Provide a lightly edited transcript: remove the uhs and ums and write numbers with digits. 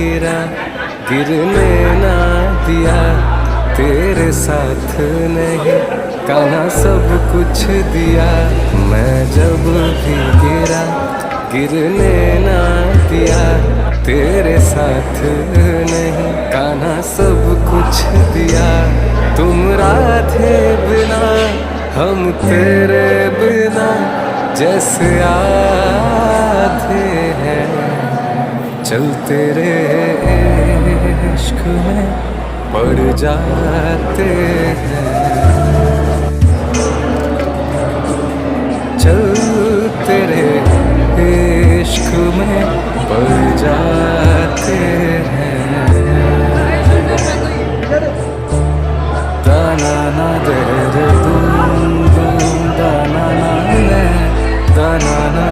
गिरा, गिरने ना दिया तेरे साथ नहीं। कान्हा सब कुछ दिया, मैं जब भी गिरा, गिरने ना दिया तेरे साथ नहीं। कान्हा सब कुछ दिया, तुम राधे बिना, हम तेरे बिना जैसे आधे हैं। चल तेरे इश्क में पड़ जाते हैं, चल तेरे इश्क में पड़